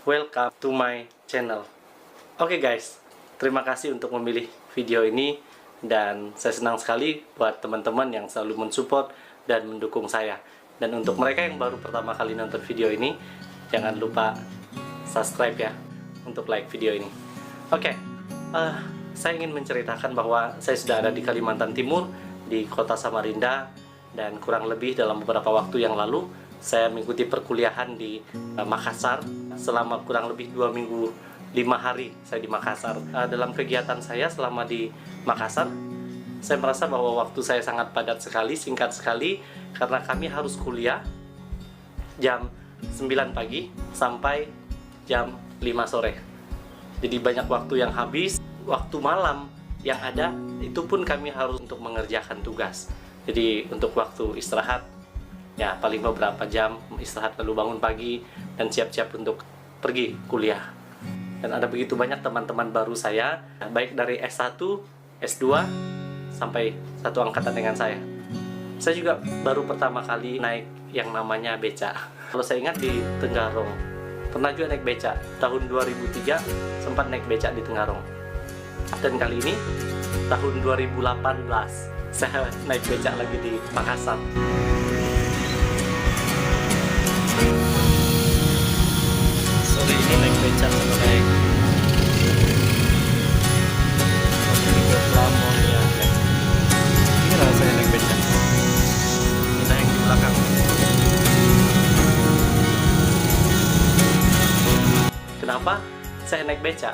welcome to my channel. Oke guys, terima kasih untuk memilih video ini. Dan saya senang sekali buat teman-teman yang selalu mensupport dan mendukung saya. Dan untuk mereka yang baru pertama kali nonton video ini, jangan lupa subscribe ya, untuk like video ini. Oke, saya ingin menceritakan bahwa saya sudah ada di Kalimantan Timur, di kota Samarinda. Dan kurang lebih dalam beberapa waktu yang lalu, saya mengikuti perkuliahan di Makassar. Selama kurang lebih 2 minggu 5 hari saya di Makassar. Dalam kegiatan saya selama di Makassar, saya merasa bahwa waktu saya sangat padat sekali, singkat sekali, karena kami harus kuliah jam 9 pagi sampai jam 5 sore. Jadi banyak waktu yang habis. Waktu malam yang ada itu pun kami harus untuk mengerjakan tugas. Jadi untuk waktu istirahat, ya paling beberapa jam istirahat lalu bangun pagi dan siap-siap untuk pergi kuliah. Dan ada begitu banyak teman-teman baru saya, baik dari S1, S2, sampai satu angkatan dengan saya. Saya juga baru pertama kali naik yang namanya beca. Kalau saya ingat di Tenggarong, pernah juga naik beca. Tahun 2003 sempat naik beca di Tenggarong. Dan kali ini, tahun 2018, saya naik beca lagi di Makassar. Sore ini naik beca sebagai Lamon ya. Ini rasanya naik beca. Kita yang di belakang. Kenapa saya naik beca?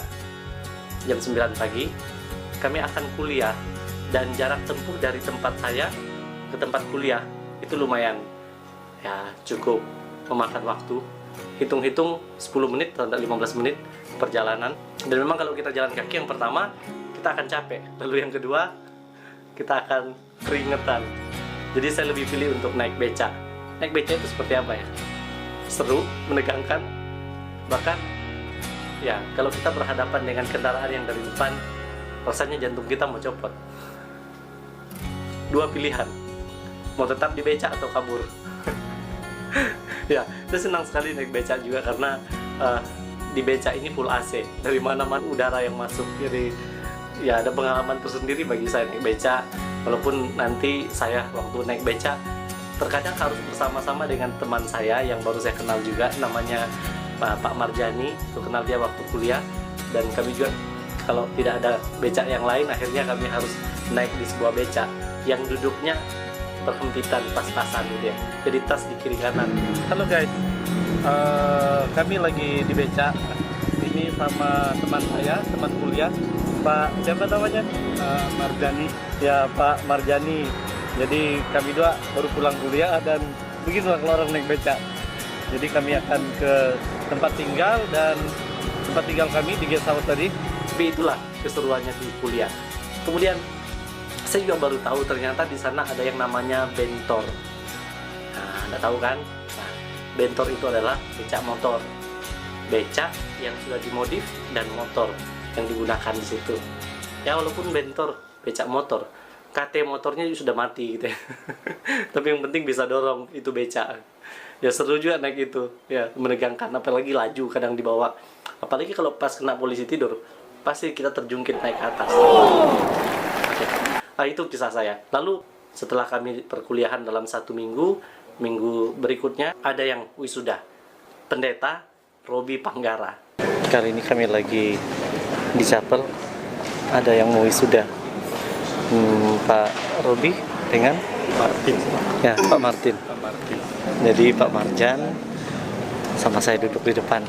Jam 9 pagi kami akan kuliah. Dan jarak tempuh dari tempat saya ke tempat kuliah itu lumayan, ya cukup memakan waktu. Hitung-hitung 10 menit atau 15 menit perjalanan. Dan memang kalau kita jalan kaki yang pertama kita akan capek, lalu yang kedua kita akan keringetan. Jadi saya lebih pilih untuk naik beca. Naik beca itu seperti apa ya? Seru, menegangkan, bahkan ya kalau kita berhadapan dengan kendaraan yang dari depan, rasanya jantung kita mau copot. Dua pilihan, mau tetap di beca atau kabur. Ya, saya senang sekali naik beca juga karena di beca ini full AC, dari mana-mana udara yang masuk. Jadi ya ada pengalaman tersendiri bagi saya naik beca. Walaupun nanti saya waktu naik beca terkadang harus bersama-sama dengan teman saya yang baru saya kenal juga, namanya Pak Marjani. Itu kenal dia waktu kuliah. Dan kami juga kalau tidak ada beca yang lain, akhirnya kami harus naik di sebuah beca yang duduknya berhempitan pas-pasan gitu ya. Jadi tas di kiri kanan. Halo guys, kami lagi di beca. Ini sama teman saya, teman kuliah, Pak siapa namanya? Marjani. Ya Pak Marjani. Jadi kami dua baru pulang kuliah dan begitulah kalau orang naik beca. Jadi kami akan ke tempat tinggal, dan tempat tinggal kami di guest house tadi. Tapi itulah keseruannya di kuliah. Kemudian saya juga baru tahu ternyata di sana ada yang namanya bentor. Nah, Anda tahu kan? Nah, bentor itu adalah becak motor. Becak yang sudah dimodif dan motor yang digunakan di situ. Ya walaupun bentor, becak motor, KT motornya juga sudah mati gitu ya. Tapi yang penting bisa dorong itu becak. Ya seru juga naik itu. Ya menegangkan, apalagi laju kadang dibawa. Apalagi kalau pas kena polisi tidur, pasti kita terjungkit naik ke atas. Nah, itu kisah saya. Lalu setelah kami perkuliahan dalam 1 minggu, minggu berikutnya ada yang wisuda. Pendeta Robi Panggara. Kali ini kami lagi di chapel, ada yang mau wisuda. Pak Robi dengan Martin. Ya, Pak Martin. Pak Martin. Jadi Pak Marjan sama saya duduk di depan.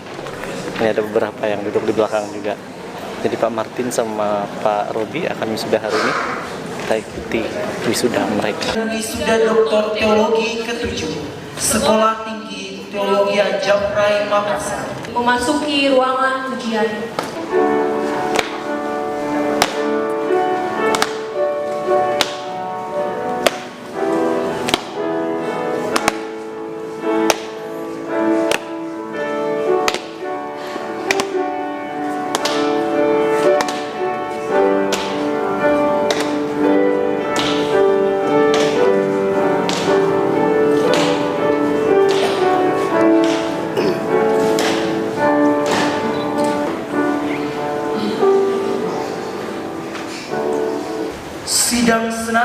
Ini ada beberapa yang duduk di belakang juga. Jadi Pak Martin sama Pak Robi akan wisuda hari ini. Kita ikuti wisuda mereka. Wisuda Doktor Teologi ke-7 Sekolah Tinggi Teologi Jamrai Makassar. Memasuki ruangan ujian.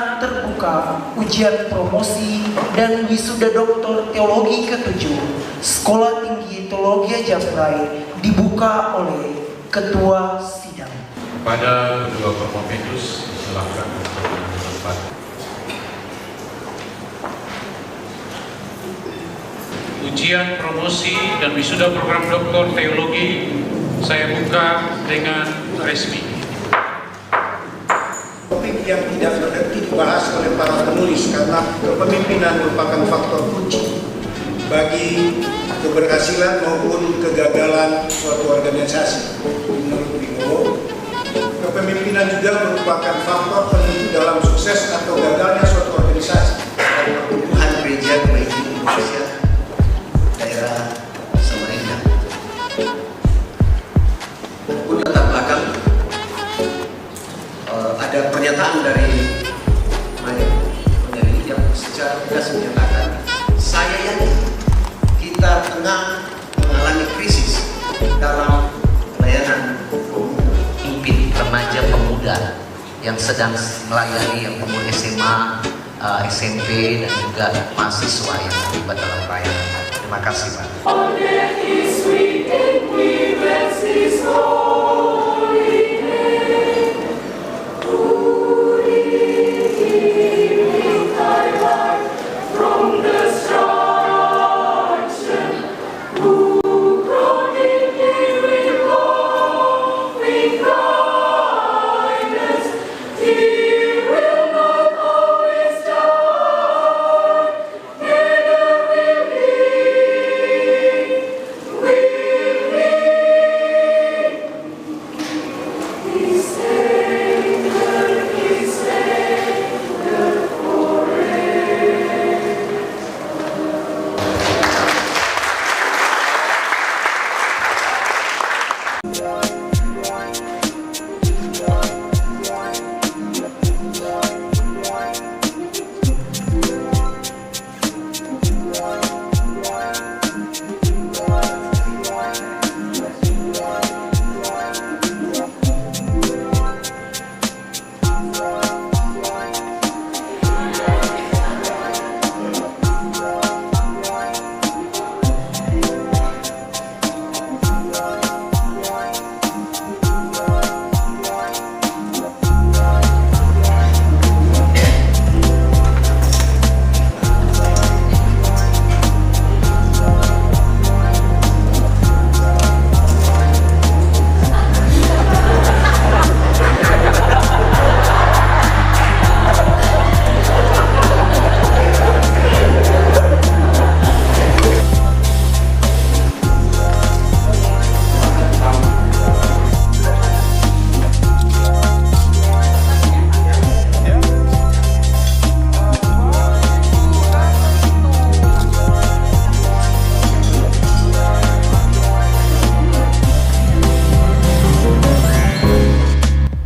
pemeriksaan terbuka ujian promosi dan wisuda doktor teologi ke-7 Sekolah Tinggi Teologi Japrai dibuka oleh Ketua Sidang. Pada kedua promovitus, silakan untuk tempat. Ujian promosi dan wisuda program doktor teologi saya buka dengan resmi. Topik yang tidak berhenti dibahas oleh para penulis karena kepemimpinan merupakan faktor kunci bagi keberhasilan maupun kegagalan suatu organisasi. Menurut Bimo, kepemimpinan juga merupakan faktor penentu dalam sukses atau gagalnya suatu organisasi. Pertumbuhan gereja Gereja Indonesia daerah Samarinda. Pun latar belakang ada pernyataan dari Mayor yang secara tegas menyatakan, saya yakin kita tengah mengalami krisis dalam pelayanan pimpin remaja pemuda yang sedang melayani yang pemuda SMA, SMP dan juga mahasiswa yang terlibat dalam pelayanan. Terima kasih Pak.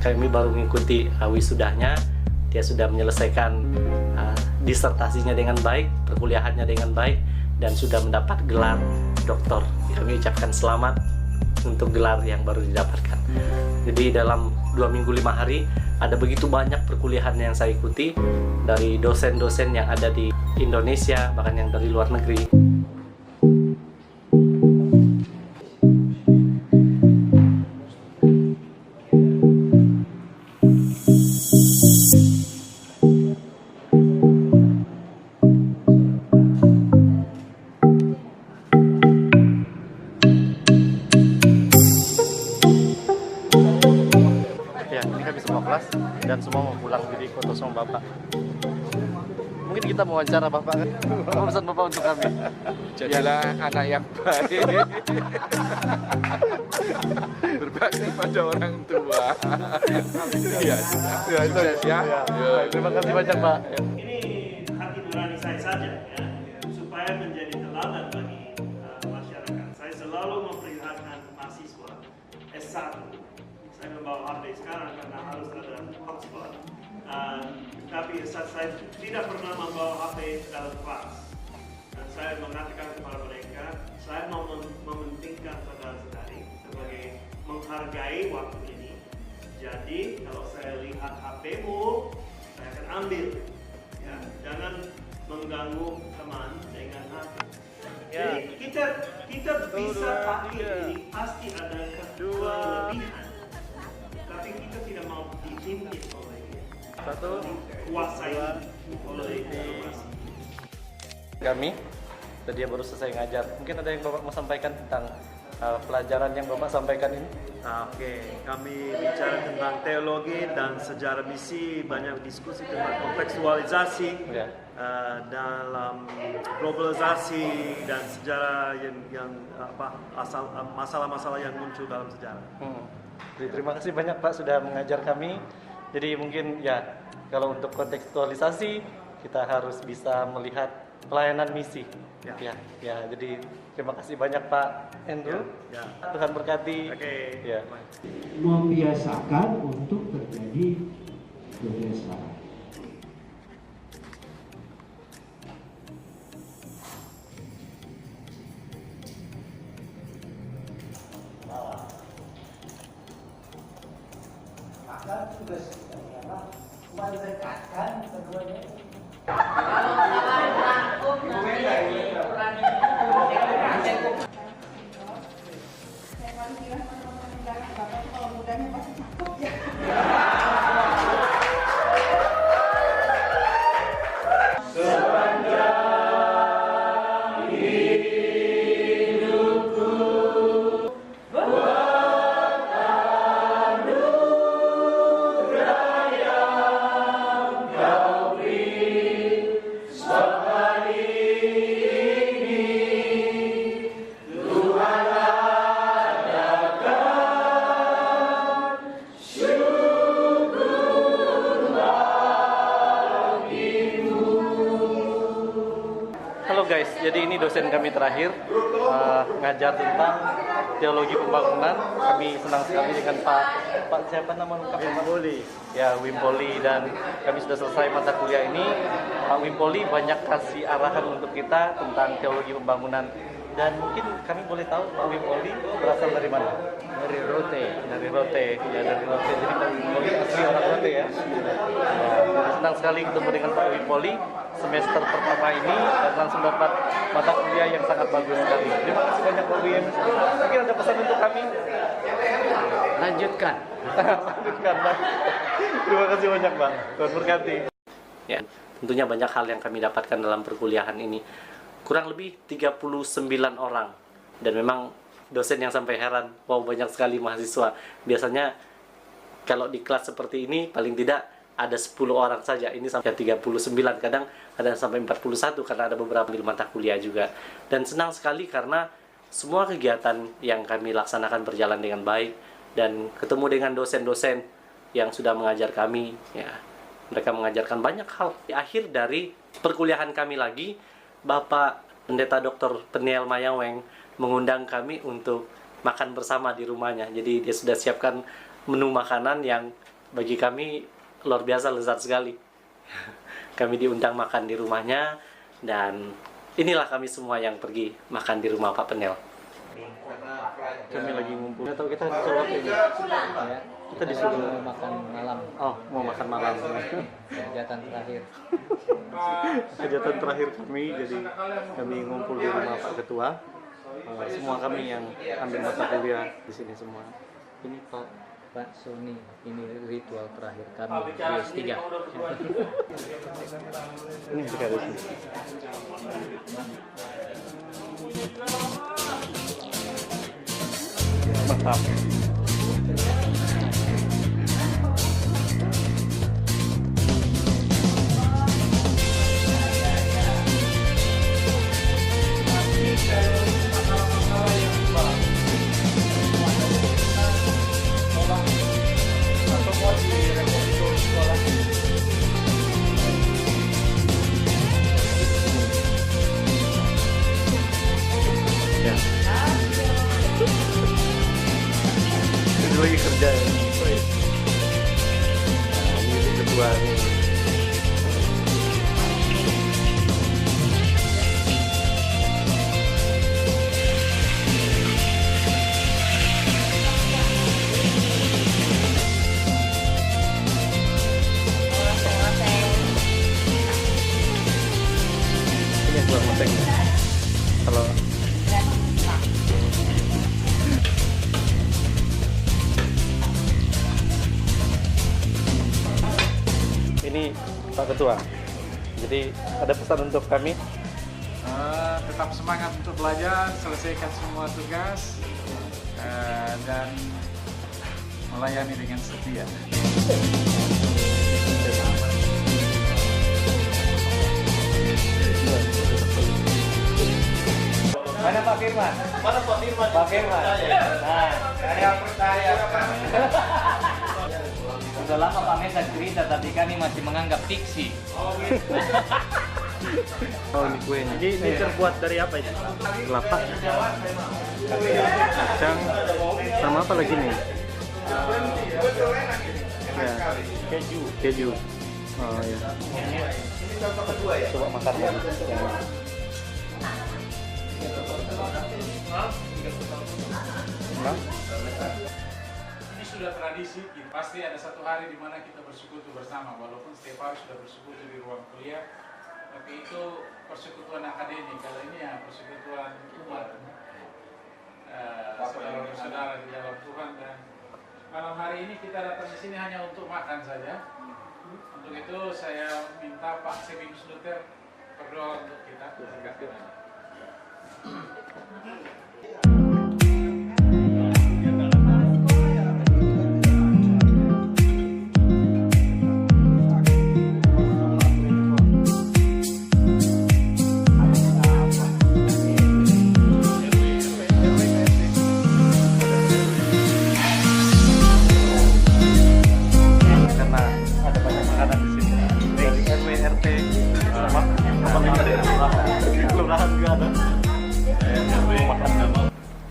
Kami baru mengikuti wisudanya. Dia sudah menyelesaikan disertasinya dengan baik, perkuliahannya dengan baik, dan sudah mendapat gelar doktor. Kami ucapkan selamat untuk gelar yang baru didapatkan. Jadi dalam 2 minggu 5 hari ada begitu banyak perkuliahan yang saya ikuti dari dosen-dosen yang ada di Indonesia, bahkan yang dari luar negeri. Kelas dan semua mau pulang, jadi foto sama Bapak. Mungkin kita mau wawancara Bapak kan? Apa pesan Bapak untuk kami? Jadilah anak yang baik, berbakti pada orang tua. Iya, Ya, itu ya. Baik, terima kasih banyak Pak. Ini hati nurani saya saja ya, supaya menjadi teladan bagi masyarakat. Saya selalu memperlihatkan mahasiswa S1. Saya membawa HP sekarang karena harus ada hotspot. Tapi saat saya tidak pernah membawa HP dalam kelas. Dan saya mengatakan kepada mereka, saya mau mementingkan saudara-saudari sebagai menghargai waktu ini. Jadi kalau saya lihat HP-mu, saya akan ambil. Ya, jangan mengganggu teman dengan hati. Jadi kita bisa pakai ini pasti ada kelebihan, tapi kita tidak mau dipimpin oleh dikuasai oleh informasi. Kami tadi baru selesai ngajar. Mungkin ada yang Bapak mau sampaikan tentang pelajaran yang Bapak sampaikan ini? Oke, kami bicara tentang teologi dan sejarah misi, banyak diskusi tentang kontekstualisasi dalam globalisasi dan sejarah yang masalah-masalah yang muncul dalam sejarah. Jadi, terima kasih banyak Pak sudah mengajar kami. Jadi mungkin ya kalau untuk kontekstualisasi kita harus bisa melihat pelayanan misi. Ya, jadi terima kasih banyak Pak Andrew. Tuhan berkati. Ya. Membiasakan untuk terjadi kebiasaan. Maka tugas kita adalah mendekatkan keduanya. Halo guys, jadi ini dosen kami terakhir ngajar tentang teologi pembangunan. Kami senang sekali dengan Pak siapa nama lengkapnya? Wimpoli. Ya, Wimpoli, dan kami sudah selesai mata kuliah ini. Pak Wimpoli banyak kasih arahan untuk kita tentang teologi pembangunan. Dan mungkin kami boleh tahu Pak Wimpoli berasal dari mana? Dari Rote. Dari Rote, ya dari Rote. Jadi Pak Wimpoli asli orang Rote ya. Senang sekali ketemu dengan Pak Wimpoli semester pertama ini dan langsung dapat mata kuliah yang sangat bagus sekali. Terima kasih banyak Pak Wim. Mungkin ada pesan untuk kami? Lanjutkan. Lanjutkan, Pak. Terima kasih banyak, Pak. Tuhan berkati. Ya, tentunya banyak hal yang kami dapatkan dalam perkuliahan ini. Kurang lebih 39 orang. Dan memang dosen yang sampai heran, wow banyak sekali mahasiswa. Biasanya kalau di kelas seperti ini paling tidak ada 10 orang saja. Ini sampai 39, kadang ada sampai 41 karena ada beberapa mata kuliah juga. Dan senang sekali karena semua kegiatan yang kami laksanakan berjalan dengan baik dan ketemu dengan dosen-dosen yang sudah mengajar kami, ya. Mereka mengajarkan banyak hal. Di akhir dari perkuliahan kami lagi, Bapak Pendeta Dr. Peniel Mayaweng mengundang kami untuk makan bersama di rumahnya. Jadi dia sudah siapkan menu makanan yang bagi kami luar biasa lezat sekali. Kami diundang makan di rumahnya dan inilah kami semua yang pergi makan di rumah Pak Penel. Kami lagi ngumpul. Atau kita disuruh ini? Ya, kita disuruh makan malam. Oh, mau makan malam. Kegiatan terakhir. Kegiatan terakhir kami, jadi kami ngumpul di rumah Pak Ketua. Semua kami yang ambil mata kuliah di sini semua. Ini Pak Sony, ini ritual terakhir kami di S3. Ini juga di sini. Mantap. Lagi kerja ya. Nah, ini kedua nih. Pak Ketua. Jadi ada pesan untuk kami? Tetap semangat untuk belajar, selesaikan semua tugas, dan melayani dengan setia. Mana Pak Firman? Mana Pak Firman? Pak Firman. Nah, Saya percaya kan. Sudah lama Pak Mesa cerita, tapi kami masih menganggap fiksi. oh ini kuenya. Ini terbuat dari apa ini? Kelapa, kacang, sama apa lagi nih? Ya, keju. Oh ya. Coba makan lagi. Ini sudah tradisi, pasti ada satu hari di mana kita bersekutu bersama, walaupun setiap hari sudah bersekutu di ruang kuliah, tapi itu persekutuan akademik. Kalau ini ya persekutuan umat, saudara-saudara di dalam Tuhan. Dan malam hari ini kita datang di sini hanya untuk makan saja. Untuk itu saya minta Pak Sebinus Luther berdoa untuk kita.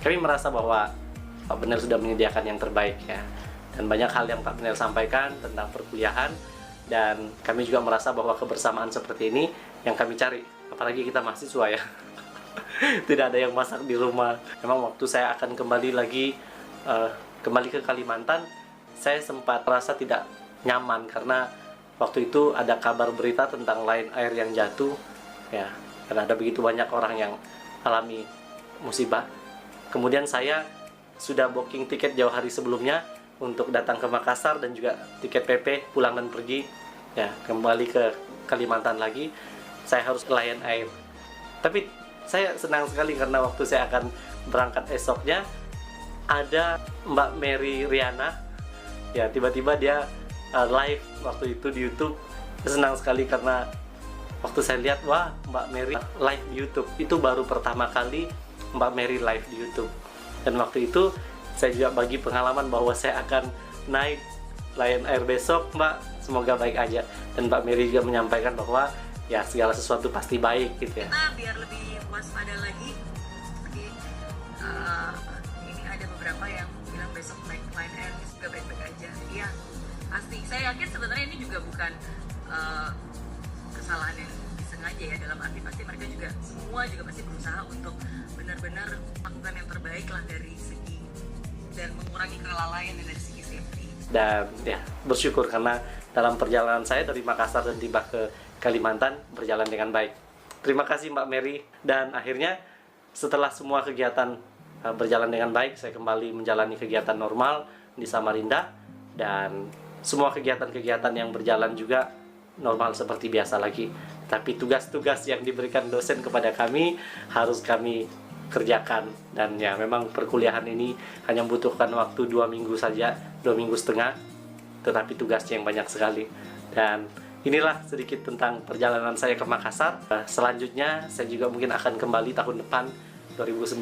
Kami merasa bahwa Pak Benel sudah menyediakan yang terbaik ya, dan banyak hal yang Pak Benel sampaikan tentang perkuliahan, dan kami juga merasa bahwa kebersamaan seperti ini yang kami cari, apalagi kita mahasiswa ya. Tidak ada yang masak di rumah. Memang waktu saya akan kembali lagi kembali ke Kalimantan, saya sempat merasa tidak nyaman karena waktu itu ada kabar berita tentang Lion Air yang jatuh ya, dan ada begitu banyak orang yang alami musibah. Kemudian saya sudah booking tiket jauh hari sebelumnya untuk datang ke Makassar, dan juga tiket PP pulang dan pergi ya, kembali ke Kalimantan lagi. Saya harus ke Lion Air. Tapi saya senang sekali karena waktu saya akan berangkat esoknya ada Mbak Mary Riana ya, tiba-tiba dia live waktu itu di YouTube. Saya senang sekali karena waktu saya lihat, wah, Mbak Mary live di YouTube. Itu baru pertama kali Mbak Mary live di YouTube. Dan waktu itu saya juga bagi pengalaman bahwa saya akan naik Lion Air besok, Mbak. Semoga baik aja. Dan Mbak Mary juga menyampaikan bahwa ya segala sesuatu pasti baik gitu ya. Kita biar lebih waspada lagi. Jadi ini ada beberapa yang bilang besok naik Lion Air juga baik-baik aja. Iya, pasti. Saya yakin sebenarnya ini juga bukan kesalahan yang disengaja ya, dalam arti pasti mereka juga semua juga pasti berusaha untuk benar-benar melakukan yang terbaik lah dari segi dan mengurangi kelalaian dari segi safety. Dan ya bersyukur karena dalam perjalanan saya dari Makassar dan tiba ke Kalimantan berjalan dengan baik. Terima kasih Mbak Mary. Dan akhirnya setelah semua kegiatan berjalan dengan baik, saya kembali menjalani kegiatan normal di Samarinda, dan semua kegiatan-kegiatan yang berjalan juga normal seperti biasa lagi. Tapi tugas-tugas yang diberikan dosen kepada kami harus kami kerjakan, dan ya memang perkuliahan ini hanya membutuhkan waktu 2 minggu saja, 2 minggu setengah, tetapi tugasnya yang banyak sekali. Dan inilah sedikit tentang perjalanan saya ke Makassar. Selanjutnya saya juga mungkin akan kembali tahun depan 2019.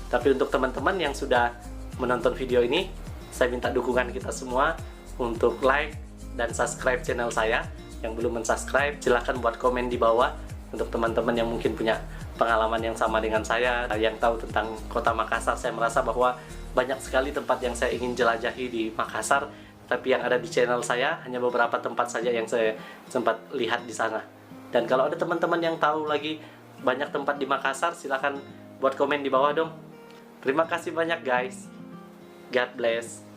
Tapi untuk teman-teman yang sudah menonton video ini, saya minta dukungan kita semua untuk like dan subscribe channel saya. Yang belum mensubscribe, silahkan buat komen di bawah. Untuk teman-teman yang mungkin punya pengalaman yang sama dengan saya, yang tahu tentang kota Makassar, saya merasa bahwa banyak sekali tempat yang saya ingin jelajahi di Makassar, tapi yang ada di channel saya hanya beberapa tempat saja yang saya sempat lihat di sana. Dan kalau ada teman-teman yang tahu lagi banyak tempat di Makassar, silahkan buat komen di bawah dong. Terima kasih banyak guys. God bless.